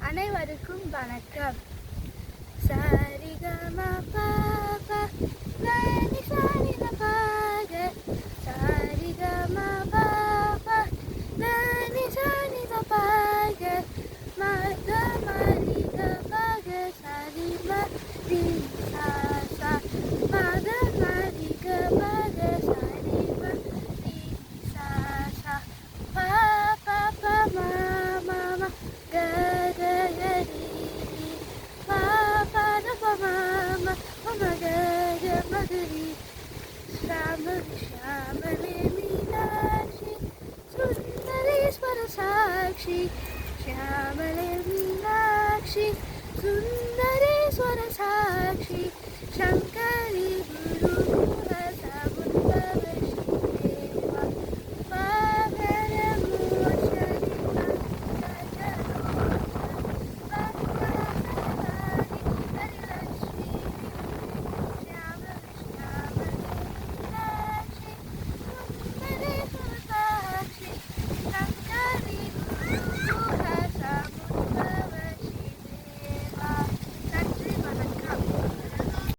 அனைவருக்கும் வணக்கம். சரிகம பாப நனி சானித பாக சரிகம பாப நனி சானித பாக மக மரிக பாக சரிம ரி சா சா மக மரிக பாக சரிம ரி சா சா பா பா பா மா மா மா க க க ரி ரி பா பா த பா மா மா மா க க ம க ரி ಶ್ಯಾಮಲೆ ಮೀನಾಕ್ಷಿ ಸುಂದರೇಶ್ವರ ಸಾಕ್ಷಿ ಶ್ಯಾಮಲೆ ಮೀನಾಕ್ಷಿ ಸುಂದರೇಶ್ವರ ಸಾಕ್ಷಿ ಶಂಕ